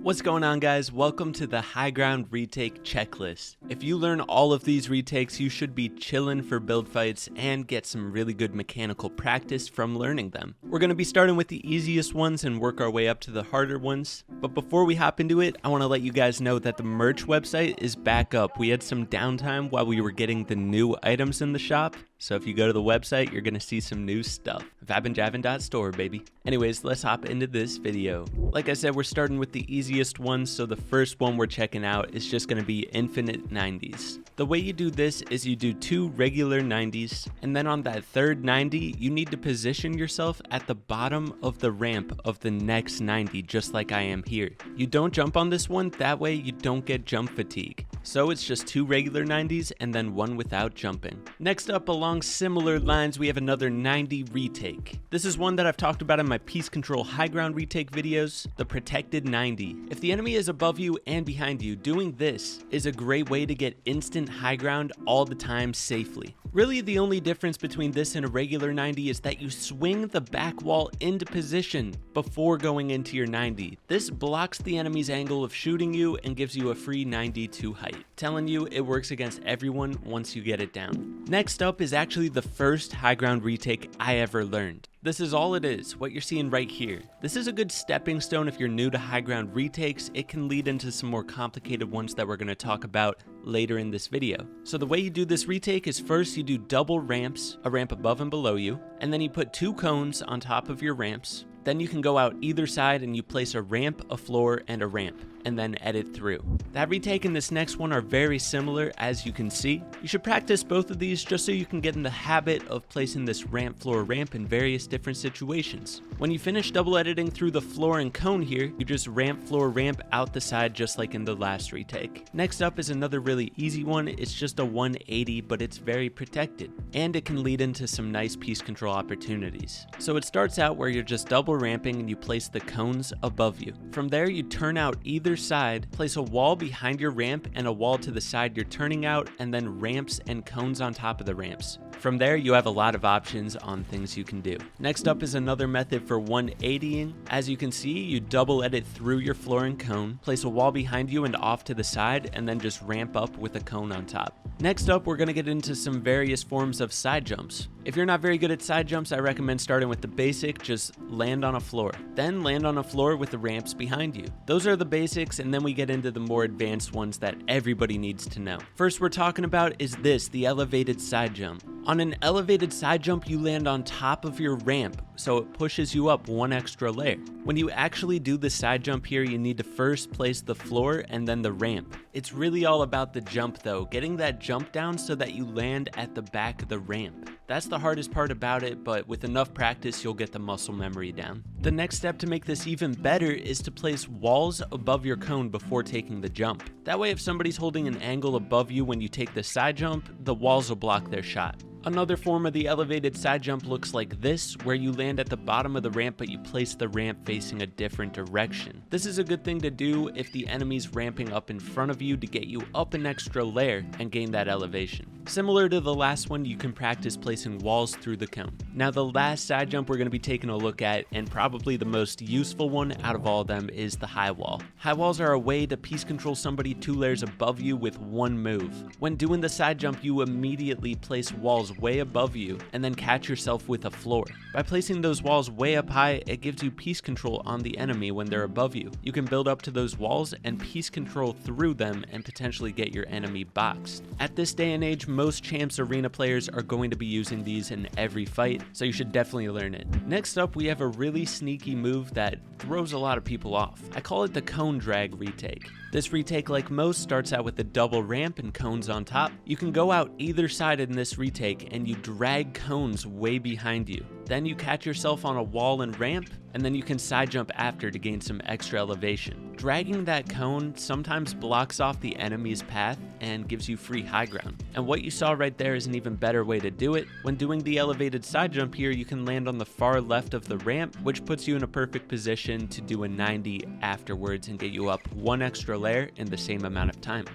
What's going on, guys? Welcome to the High Ground Retake Checklist. If you learn all of these retakes, you should be chillin' for build fights and get some really good mechanical practice from learning them. We're going to be starting with the easiest ones and work our way up to the harder ones. But before we hop into it, I want to let you guys know that the merch website is back up. We had some downtime while we were getting the new items in the shop. So if you go to the website, you're going to see some new stuff. JivanTV.store, baby. Anyways, let's hop into this video. Like I said, we're starting with the easiest ones, so the first one we're checking out is just going to be infinite 90s. The way you do this is you do 2 regular 90s, and then on that third 90, you need to position yourself at the bottom of the ramp of the next 90, just like I am here. You don't jump on this one, that way you don't get jump fatigue. So it's just 2 regular 90s and then 1 without jumping. Next up, along similar lines, we have another 90 retake. This is one that I've talked about in my Peace Control high ground retake videos, the protected 90. If the enemy is above you and behind you, doing this is a great way to get instant high ground all the time safely. Really, the only difference between this and a regular 90 is that you swing the back wall into position before going into your 90. This blocks the enemy's angle of shooting you and gives you a free 90 to height. Telling you, it works against everyone once you get it down. Next up is actually the first high ground retake I ever learned. This is all it is, what you're seeing right here. This is a good stepping stone if you're new to high ground retakes. It can lead into some more complicated ones that we're going to talk about later in this video. So the way you do this retake is first you do double ramps, a ramp above and below you, and then you put 2 cones on top of your ramps. Then you can go out either side and you place a ramp, a floor, and a ramp, and then edit through. That retake and this next one are very similar, as you can see. You should practice both of these just so you can get in the habit of placing this ramp, floor, ramp in various different situations. When you finish double editing through the floor and cone here, you just ramp, floor, ramp out the side just like in the last retake. Next up is another really easy one. It's just a 180, but it's very protected, and it can lead into some nice piece control opportunities. So it starts out where you're just double ramping and you place the cones above you. From there, you turn out either side, place a wall behind your ramp and a wall to the side you're turning out, and then ramps and cones on top of the ramps. From there, you have a lot of options on things you can do. Next up is another method for 180ing. As you can see, you double edit through your floor and cone, place a wall behind you and off to the side, and then just ramp up with a cone on top. Next up, we're going to get into some various forms of side jumps. If you're not very good at side jumps, I recommend starting with the basic, just land on a floor. Then land on a floor with the ramps behind you. Those are the basics, and then we get into the more advanced ones that everybody needs to know. First we're talking about is this, the elevated side jump. On an elevated side jump, you land on top of your ramp, so it pushes you up 1 extra layer. When you actually do the side jump here, you need to first place the floor and then the ramp. It's really all about the jump though, getting that jump down so that you land at the back of the ramp. That's the hardest part about it, but with enough practice, you'll get the muscle memory down. The next step to make this even better is to place walls above your cone before taking the jump. That way, if somebody's holding an angle above you when you take the side jump, the walls will block their shot. Another form of the elevated side jump looks like this, where you land at the bottom of the ramp but you place the ramp facing a different direction. This is a good thing to do if the enemy's ramping up in front of you to get you up an extra layer and gain that elevation. Similar to the last one, you can practice placing walls through the cone. Now the last side jump we're going to be taking a look at, and probably the most useful one out of all of them, is the high wall. High walls are a way to piece control somebody 2 layers above you with 1 move. When doing the side jump, you immediately place walls way above you and then catch yourself with a floor. By placing those walls way up high, it gives you piece control on the enemy when they're above you. You can build up to those walls and piece control through them and potentially get your enemy boxed. At this day and age, most champs arena players are going to be using these in every fight, so you should definitely learn it. Next up, we have a really sneaky move that throws a lot of people off. I call it the cone drag retake. This retake, like most, starts out with a double ramp and cones on top. You can go out either side in this retake and you drag cones way behind you. Then you catch yourself on a wall and ramp, and then you can side jump after to gain some extra elevation. Dragging that cone sometimes blocks off the enemy's path and gives you free high ground. And what you saw right there is an even better way to do it. When doing the elevated side jump here, you can land on the far left of the ramp, which puts you in a perfect position to do a 90 afterwards and get you up 1 extra layer in the same amount of time.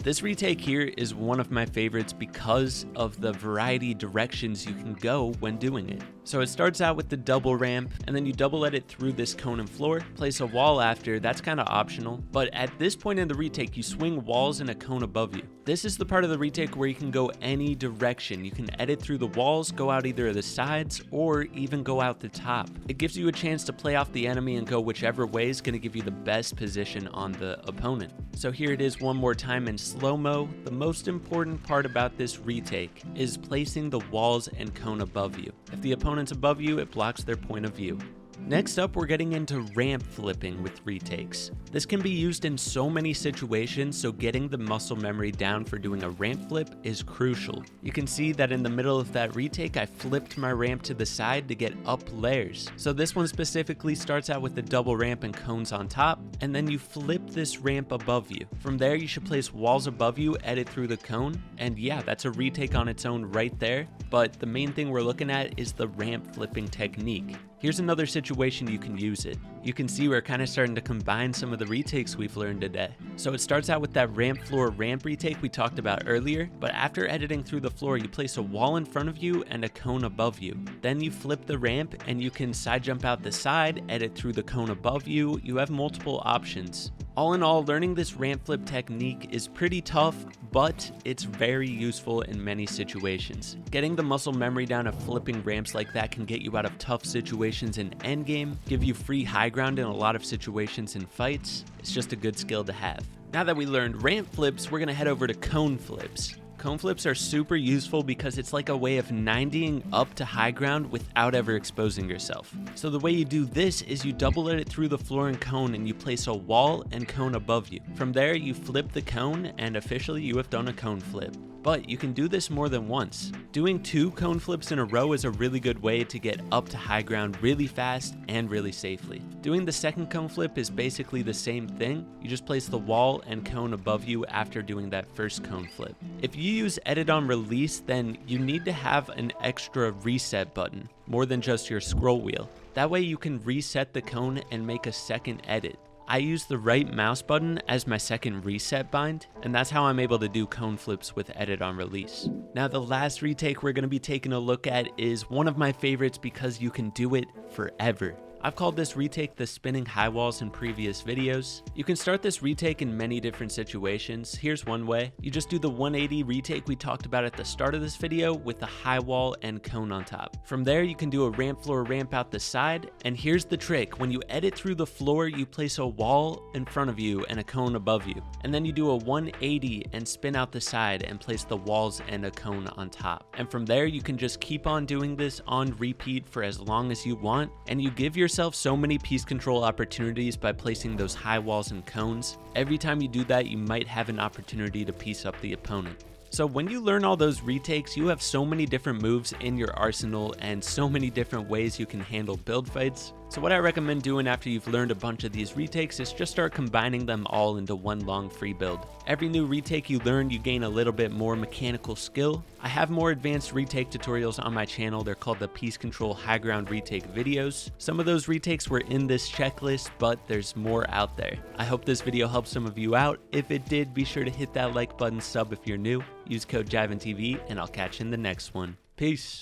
This retake here is one of my favorites because of the variety directions you can go when doing it. So it starts out with the double ramp, and then you double edit through this cone and floor, place a wall after. That's kind of optional, but at this point in the retake, you swing walls and a cone above you. This is the part of the retake where you can go any direction. You can edit through the walls, go out either of the sides, or even go out the top. It gives you a chance to play off the enemy and go whichever way is going to give you the best position on the opponent. So here it is one more time in slow-mo. The most important part about this retake is placing the walls and cone above you. If the opponent's above you, it blocks their point of view. Next up, we're getting into ramp flipping with retakes. This can be used in so many situations, so getting the muscle memory down for doing a ramp flip is crucial. You can see that in the middle of that retake, I flipped my ramp to the side to get up layers. So this one specifically starts out with the double ramp and cones on top, and then you flip this ramp above you. From there, you should place walls above you, edit through the cone, and yeah, that's a retake on its own right there. But the main thing we're looking at is the ramp flipping technique. Here's another situation you can use it. You can see we're kind of starting to combine some of the retakes we've learned today. So it starts out with that ramp floor ramp retake we talked about earlier, but after editing through the floor, you place a wall in front of you and a cone above you. Then you flip the ramp and you can side jump out the side, edit through the cone above you. You have multiple options. All in all, learning this ramp flip technique is pretty tough, but it's very useful in many situations. Getting the muscle memory down of flipping ramps like that can get you out of tough situations in endgame, give you free high ground in a lot of situations in fights. It's just a good skill to have. Now that we learned ramp flips, we're gonna head over to cone flips. Cone flips are super useful because it's like a way of 90ing up to high ground without ever exposing yourself. So the way you do this is you double edit through the floor and cone and you place a wall and cone above you. From there, you flip the cone and officially you have done a cone flip. But you can do this more than once. Doing 2 cone flips in a row is a really good way to get up to high ground really fast and really safely. Doing the second cone flip is basically the same thing. You just place the wall and cone above you after doing that first cone flip. If you use edit on release, then you need to have an extra reset button, more than just your scroll wheel. That way you can reset the cone and make a second edit. I use the right mouse button as my second reset bind, and that's how I'm able to do cone flips with edit on release. Now the last retake we're going to be taking a look at is one of my favorites because you can do it forever. I've called this retake the spinning high walls in previous videos. You can start this retake in many different situations. Here's one way. You just do the 180 retake we talked about at the start of this video with the high wall and cone on top. From there, you can do a ramp floor ramp out the side. And here's the trick. When you edit through the floor, you place a wall in front of you and a cone above you. And then you do a 180 and spin out the side and place the walls and a cone on top. And from there, you can just keep on doing this on repeat for as long as you want. And you give yourself so many piece control opportunities by placing those high walls and cones. Every time you do that, you might have an opportunity to piece up the opponent. So when you learn all those retakes, you have so many different moves in your arsenal and so many different ways you can handle build fights. So what I recommend doing after you've learned a bunch of these retakes is just start combining them all into one long free build. Every new retake you learn, you gain a little bit more mechanical skill. I have more advanced retake tutorials on my channel. They're called the Piece Control High Ground Retake videos. Some of those retakes were in this checklist, but there's more out there. I hope this video helped some of you out. If it did, be sure to hit that like button, sub if you're new. Use code JivanTV, and I'll catch you in the next one. Peace.